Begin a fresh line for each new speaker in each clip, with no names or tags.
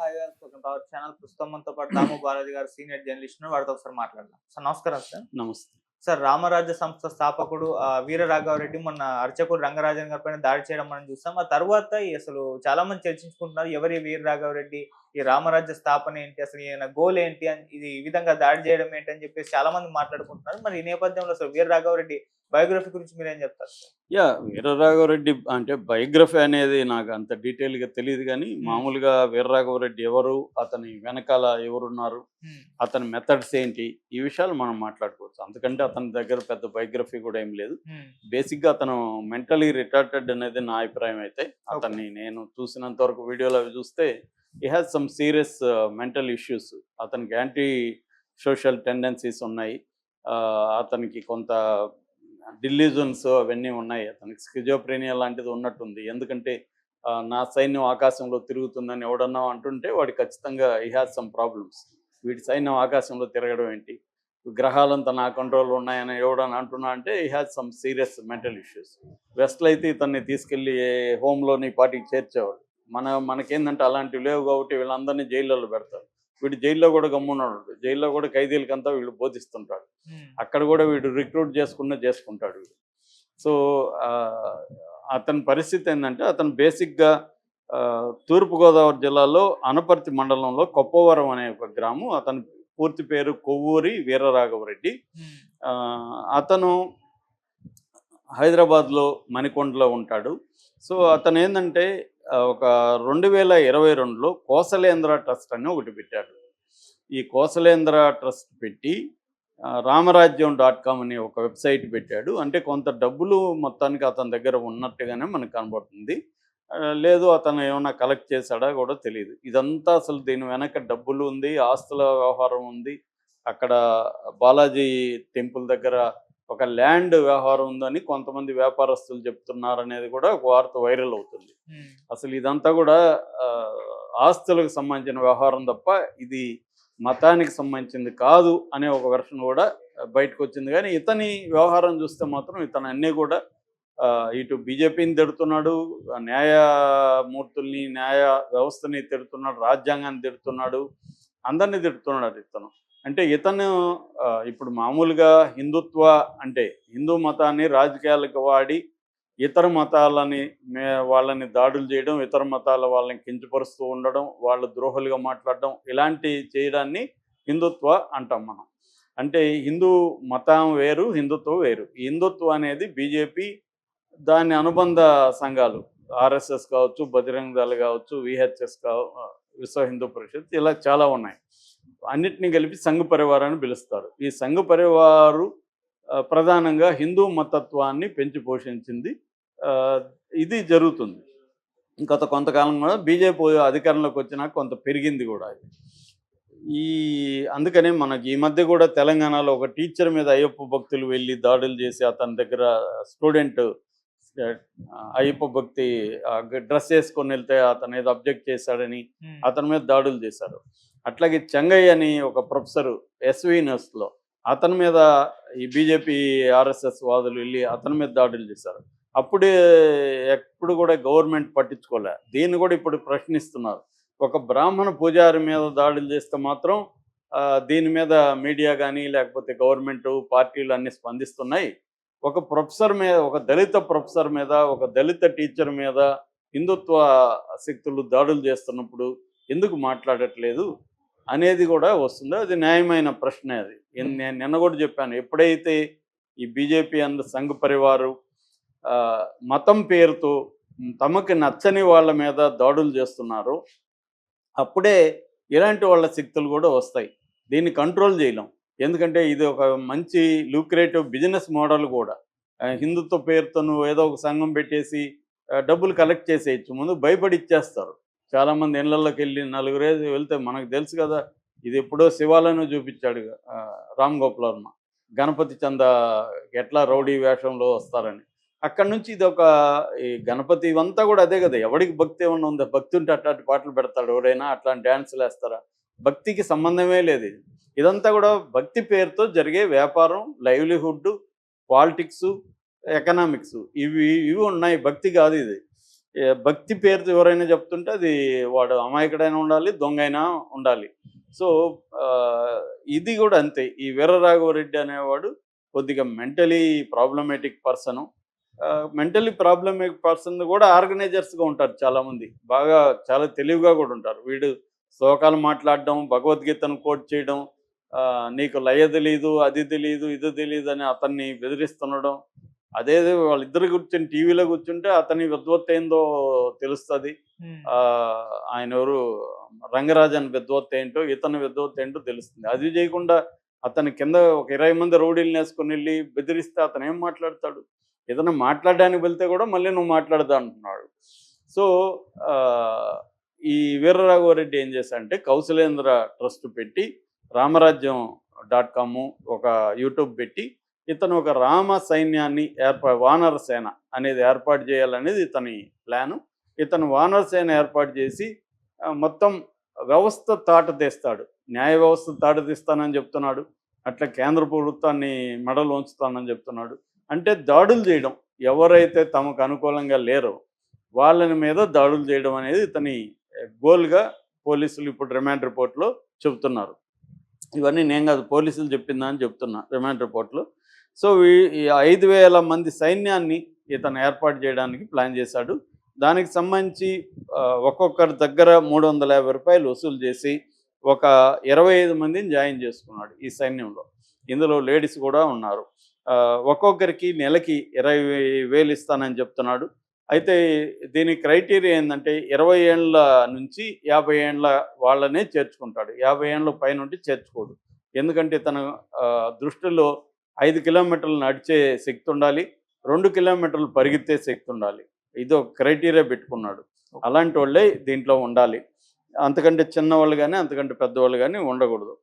Hi గారు. Welcome to our channel. ప్రస్తుతం మనతో పాటు దాము బాలాజీ గారు సీనియర్ జర్నలిస్ట్ ఉన్నారు. వారితో ఒకసారి మాట్లాడదాం. సార్ నమస్కారం సార్.
నమస్తే.
సార్ రామరాజ్య సంస్థ స్థాపకుడు వీర రాఘవరెడ్డి మొన్న అర్చకుడు రంగరాజన్ గారి పైన దాడి చేయడం మనం చూసాం. ఆ తర్వాత అసలు చాలా మంది చర్చించుకుంటున్నారు. ఎవరు ఈ వీర రాఘవరెడ్డి? ఈ రామరాజ్య స్థాపన ఏంటి? అసలు ఈయన గోల్ ఏంటి? అని ఇది ఈ విధంగా దాడి చేయడం ఏంటి అని చెప్పేసి చాలా మంది మాట్లాడుకుంటున్నారు. మరి ఈ నేపథ్యంలో అసలు వీర రాఘవరెడ్డి బయోగ్రఫీ గురించి మీరేం చెప్తారు సార్?
వీరరాఘవరెడ్డి అంటే బయోగ్రఫీ అనేది నాకు అంత డీటెయిల్‌గా తెలీదు గానీ,
హ్మ్.
మామూలుగా వీరరాఘవరెడ్డి ఎవరు? అతని వెనకాల ఎవరున్నారు?
హ్మ్.
అతని మెథడ్స్ ఏంటి? ఈ విషయాలు మనం మాట్లాడుకోవచ్చు. అంతకంటే అతని దగ్గర పెద్ద బయోగ్రఫీ కూడా ఏం లేదు.
హ్మ్.
బేసిక్‌గా అతను మెంటల్లీ రిటార్టెడ్ అనేది నా అభిప్రాయం అయితే.
ఓకే.
అతన్ని నేను చూసినంత వరకు వీడియోలు అవి చూస్తే హి has some serious mental issues. అతనికి యాంటీ సోషల్ టెండెన్సీస్ ఉన్నాయి. అతనికి కొంత డిల్యూజన్స్ అవన్నీ ఉన్నాయి. అతనికి స్కిజోప్రేనియా లాంటిది ఉన్నట్టుంది. ఎందుకంటే నా సైన్యం ఆకాశంలో తిరుగుతుందని ఎవడన్నా అంటుంటే వాడు ఖచ్చితంగా హి హాస్ సమ్ ప్రాబ్లమ్స్. వీడి సైన్యం ఆకాశంలో తిరగడం ఏంటి? గ్రహాలంతా నా కంట్రోల్‌లో ఉన్నాయని ఎవడన్నా అంటున్నా అంటే he has some serious mental issues. వెస్ట్‌లో అయితే ఇతన్ని తీసుకెళ్ళి హోమ్‌లోని ఈ పాటికి చేర్చేవాళ్ళు. మనకేందంటే అలాంటివి లేవు కాబట్టి వీళ్ళందరినీ జైల్లలో పెడతారు. వీడు జైల్లో కూడా గమ్మునుండడు. జైల్లో కూడా ఖైదీలకంతా వీళ్ళు బోధిస్తుంటాడు.
హ్మ్.
అక్కడ కూడా వీడు రిక్రూట్ చేసుకుంటాడు వీడు. సో, ఆహ్, అతని పరిస్థితి ఏందంటే అతను బేసిక్‌గా తూర్పుగోదావరి జిల్లాలో అనపర్తి మండలంలో కొప్పవరం అనే ఒక గ్రామం. అతని పూర్తి పేరు కొవ్వూరి వీరరాఘవరెడ్డి.
హ్మ్.
అతను హైదరాబాద్‌లో మణికొండలో ఉంటాడు. సో, అతనేందంటే ఒక 2022లో కోసలేంద్ర ట్రస్ట్ అని ఒకటి పెట్టాడు. ఈ కోసలేంద్ర ట్రస్ట్ పెట్టి రామరాజ్యం.com అనే ఒక వెబ్‌సైట్ పెట్టాడు. అంటే కొంత డబ్బులు మొత్తానికి అతని దగ్గర ఉన్నట్టుగానే మనకు కనబడుతుంది. లేదు అతను ఏమన్నా కలెక్ట్ చేశాడా కూడా తెలీదు. ఇదంతా అసలు దీని వెనక డబ్బులు ఉంది, ఆస్తుల వ్యవహారం ఉంది. అక్కడ బాలాజీ టెంపుల్ దగ్గర ఒక ల్యాండ్ వ్యవహారం ఉందని కొంతమంది వ్యాపారస్తులు చెప్తున్నారనేది కూడా ఒక వార్త వైరల్ అవుతుంది.
హ్మ్.
అసలు ఇదంతా కూడా ఆస్తులకు సంబంధించిన వ్యవహారం తప్ప ఇది మతానికి సంబంధించింది కాదు అనే ఒక వెర్షన్ కూడా బయటకు వచ్చింది. కానీ ఇతని వ్యవహారం చూస్తే మాత్రం ఇతను అన్నీ కూడా ఇటు బీజేపీని తిడుతున్నాడు, న్యాయమూర్తుల్ని, న్యాయ వ్యవస్థని తిడుతున్నాడు, రాజ్యాంగాన్ని తిడుతున్నాడు, అందరినీ తిడుతున్నాడు ఇతను. అంటే ఇతను ఇప్పుడు మామూలుగా హిందుత్వ అంటే హిందూ మతాన్ని రాజకీయాలకు వాడి ఇతర మతాలని వాళ్ళని దాడులు చేయడం, ఇతర మతాల వాళ్ళని కించపరుస్తూ ఉండడం, వాళ్ళు ద్రోహులుగా మాట్లాడడం ఇలాంటి చేయడాన్ని హిందుత్వ అంటాం మనం. అంటే హిందూ మతం వేరు, హిందుత్వం వేరు. ఈ హిందుత్వం అనేది బీజేపీ దాని అనుబంధ సంఘాలు ఆర్ఎస్ఎస్ కావచ్చు, బజరంగ దళ్ కావచ్చు, విహెచ్ఎస్ విశ్వ హిందూ పరిషత్ ఇలా చాలా ఉన్నాయి. అన్నిటినీ కలిపి సంఘ పరివార్ అని పిలుస్తారు. ఈ సంఘ పరివారు ప్రధానంగా హిందూ మతత్వాన్ని పెంచి పోషించింది. ఆహ్, ఇది జరుగుతుంది. గత కొంతకాలం కూడా బీజేపీ అధికారంలోకి వచ్చినాక కొంత పెరిగింది కూడా అది. ఈ అందుకనే మనకి ఈ మధ్య కూడా తెలంగాణలో ఒక టీచర్ మీద అయ్యప్ప భక్తులు వెళ్ళి దాడులు చేసి అతని దగ్గర స్టూడెంట్ అయ్యప్ప భక్తి డ్రెస్ వేసుకొని వెళ్తే అతను ఏదో అబ్జెక్ట్ చేశాడని
హ్మ్.
అతని మీద దాడులు చేశారు. అట్లాగే చెంగయ్య అని ఒక ప్రొఫెసరు ఎస్వి యూనివర్సిటీలో అతని మీద ఈ బీజేపీ ఆర్ఎస్ఎస్ వాదులు వెళ్ళి అతని మీద దాడులు చేశారు. అప్పుడే ఎప్పుడు కూడా గవర్నమెంట్ పట్టించుకోలే. దీన్ని కూడా ఇప్పుడు ప్రశ్నిస్తున్నారు. ఒక బ్రాహ్మణ పూజారి మీద దాడులు చేస్తే మాత్రం దీని మీద మీడియా కానీ లేకపోతే గవర్నమెంటు పార్టీలు అన్నీ స్పందిస్తున్నాయి. ఒక ప్రొఫెసర్ మీద, ఒక దళిత ప్రొఫెసర్ మీద, ఒక దళిత టీచర్ మీద హిందుత్వ శక్తులు దాడులు చేస్తున్నప్పుడు ఎందుకు మాట్లాడట్లేదు అనేది కూడా వస్తుంది. అది న్యాయమైన ప్రశ్నే అది. నేను నిన్న కూడా చెప్పాను. ఎప్పుడైతే ఈ బీజేపీ అండ్ సంఘ్ పరివారు మతం పేరుతో తమకి నచ్చని వాళ్ళ మీద దాడులు చేస్తున్నారో అప్పుడే ఇలాంటి వాళ్ళ శక్తులు కూడా వస్తాయి. దీన్ని కంట్రోల్ చేయలేం. ఎందుకంటే ఇది ఒక మంచి లూక్రేటివ్ బిజినెస్ మోడల్ కూడా. హిందుత్వ పేరుతో నువ్వు ఏదో ఒక సంఘం పెట్టేసి డబ్బులు కలెక్ట్ చేసేయచ్చు. ముందు భయపడి ఇచ్చేస్తారు. చాలామంది ఇళ్లలోకి వెళ్ళి నలుగురేసి వెళ్తే మనకు తెలుసు కదా. ఇది ఎప్పుడో శివాలయం చూపించాడు రామ్ గోపాల్ వర్మ. గణపతి చంద ఎట్లా రౌడీ వేషంలో వస్తారని. అక్కడి నుంచి ఇదొక ఈ గణపతి ఇవంతా కూడా అదే కదా. ఎవడికి భక్తి ఏమన్నా ఉందా? భక్తి ఉంటే అట్లాంటి పాటలు పెడతాడు ఎవడైనా? అట్లాంటి డ్యాన్సులు వేస్తారా? భక్తికి సంబంధమే లేదు ఇది. ఇదంతా కూడా భక్తి పేరుతో జరిగే వ్యాపారం, లైవ్లీహుడ్, పాలిటిక్సు, ఎకనామిక్సు ఇవి ఇవి ఉన్నాయి. భక్తి కాదు ఇది. భక్తి పేరుతో ఎవరైనా చెప్తుంటే అది వాడు అమాయకుడైనా ఉండాలి, దొంగ అయినా ఉండాలి. సో ఇది కూడా అంతే. ఈ వీరరాఘవరెడ్డి అనేవాడు కొద్దిగా mentally problematic person. Mentally problematic person కూడా ఆర్గనైజర్స్గా ఉంటారు చాలామంది. బాగా చాలా తెలివిగా కూడా ఉంటారు. వీడు శ్లోకాలు మాట్లాడడం, భగవద్గీతను కోట్ చేయడం, నీకు లయ తెలీదు, అది తెలీదు, ఇది తెలీదు అని అతన్ని బెదిరిస్తుండడం. అదేదో వాళ్ళిద్దరు కూర్చొని టీవీలో కూర్చుంటే అతని విద్వత్ ఏందో తెలుస్తుంది.
ఉమ్,
ఆయన ఎవరు రంగరాజన్ విద్వత్ ఏంటో, ఇతని విద్వత్ ఏంటో తెలుస్తుంది. అది చేయకుండా అతని కింద ఒక 20 మంది రౌడీలను వేసుకొని వెళ్ళి బెదిరిస్తే అతను ఏం మాట్లాడతాడు? ఏదైనా మాట్లాడడానికి వెళ్తే కూడా మళ్ళీ నువ్వు మాట్లాడదా అంటున్నాడు. సో ఆ, ఈ వీరరాఘవరెడ్డి ఏం చేశాడంటే కౌశలేంద్ర ట్రస్ట్ పెట్టి రామరాజ్యం.com ఒక యూట్యూబ్ పెట్టి ఇతను ఒక రామ సైన్యాన్ని వానర సేన అనేది ఏర్పాటు చేయాలనేది ఇతని ప్లాను. ఇతను వానర సేన ఏర్పాటు చేసి మొత్తం వ్యవస్థ తాటతీస్తాడు. న్యాయ వ్యవస్థ తాటతీస్తానని చెప్తున్నాడు. అట్లా కేంద్ర ప్రభుత్వాన్ని మెడలు ఉంచుతానని చెప్తున్నాడు. అంటే దాడులు చేయడం, ఎవరైతే తమకు అనుకూలంగా లేరో వాళ్ళని మీద దాడులు చేయడం అనేది ఇతని గోల్గా పోలీసులు ఇప్పుడు రిమాండ్ రిపోర్ట్లో చెబుతున్నారు. ఇవన్నీ నేను కాదు, పోలీసులు చెప్పిందా అని చెప్తున్నా రిమాండ్ రిపోర్ట్లో. సో ఈ 5,000 మంది సైన్యాన్ని ఇతను ఏర్పాటు చేయడానికి ప్లాన్ చేశాడు. దానికి సంబంధించి ఒక్కొక్కరి దగ్గర 350 రూపాయలు వసూలు చేసి ఒక 25 మందిని జాయిన్ చేసుకున్నాడు ఈ సైన్యంలో. ఇందులో లేడీస్ కూడా ఉన్నారు. ఒక్కొక్కరికి నెలకి 20,000 ఇస్తానని చెప్తున్నాడు. అయితే దీని క్రైటీరియా ఏంటంటే 20 ఏళ్ళ నుంచి 50 ఏళ్ళ వాళ్ళనే చేర్చుకుంటాడు. 50 ఏళ్ళ పైన ఉంటే చేర్చుకోడు. ఎందుకంటే తన దృష్టిలో 5 కిలోమీటర్లు నడిచే శక్తి ఉండాలి, 2 కిలోమీటర్లు పరిగెత్తే శక్తి ఉండాలి. ఇది ఒక క్రైటీరియా పెట్టుకున్నాడు. అలాంటి వాళ్ళే దీంట్లో ఉండాలి. అంతకంటే చిన్నవాళ్ళు కానీ అంతకంటే పెద్దవాళ్ళు కానీ ఉండకూడదు.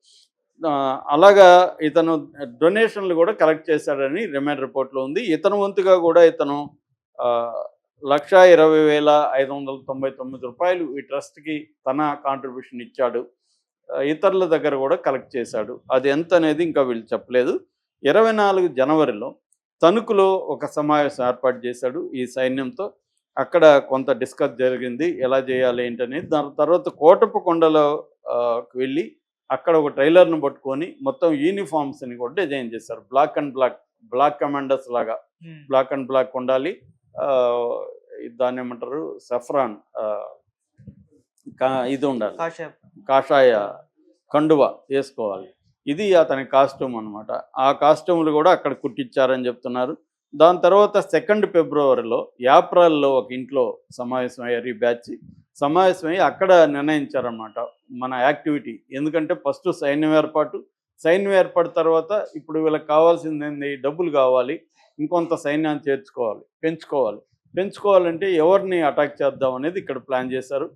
అలాగా ఇతను డొనేషన్లు కూడా కలెక్ట్ చేశాడని రిమాండ్ రిపోర్ట్లో ఉంది. ఇతను వంతుగా కూడా ఇతను 1,20,599 రూపాయలు ఈ ట్రస్ట్కి తన కాంట్రిబ్యూషన్ ఇచ్చాడు. ఇతరుల దగ్గర కూడా కలెక్ట్ చేశాడు. అది ఎంత అనేది ఇంకా వీళ్ళు చెప్పలేదు. 24 జనవరిలో తణుకులో ఒక సమావేశం ఏర్పాటు చేశాడు ఈ సైన్యంతో. అక్కడ కొంత డిస్కస్ జరిగింది, ఎలా చేయాలి ఏంటనేది. దాని తర్వాత కోటప్పకొండలో వెళ్ళి అక్కడ ఒక ట్రైలర్ను పట్టుకొని మొత్తం యూనిఫామ్స్ని కూడా డిజైన్ చేశారు. బ్లాక్ కమాండర్స్ లాగా బ్లాక్ అండ్ బ్లాక్ ఉండాలి. దాన్ని ఏమంటారు, సఫ్రాన్ ఇది ఉండాలి, కాషాయ కండువా వేసుకోవాలి. ఇది అతని కాస్ట్యూమ్ అనమాట. ఆ కాస్ట్యూమ్లు కూడా అక్కడ కుట్టించారని చెప్తున్నారు. దాని తర్వాత 2 ఫిబ్రవరిలో యాప్రాల్లో ఒక ఇంట్లో సమావేశమయ్యారు. ఈ బ్యాచ్ సమావేశమయ్యి అక్కడ నిర్ణయించారన్నమాట మన యాక్టివిటీ. ఎందుకంటే ఫస్ట్ సైన్యం ఏర్పాటు తర్వాత ఇప్పుడు వీళ్ళకి కావాల్సింది ఏంది, డబ్బులు కావాలి, ఇంకొంత సైన్యాన్ని పెంచుకోవాలంటే ఎవరిని అటాక్ చేద్దాం అనేది ఇక్కడ ప్లాన్ చేశారు.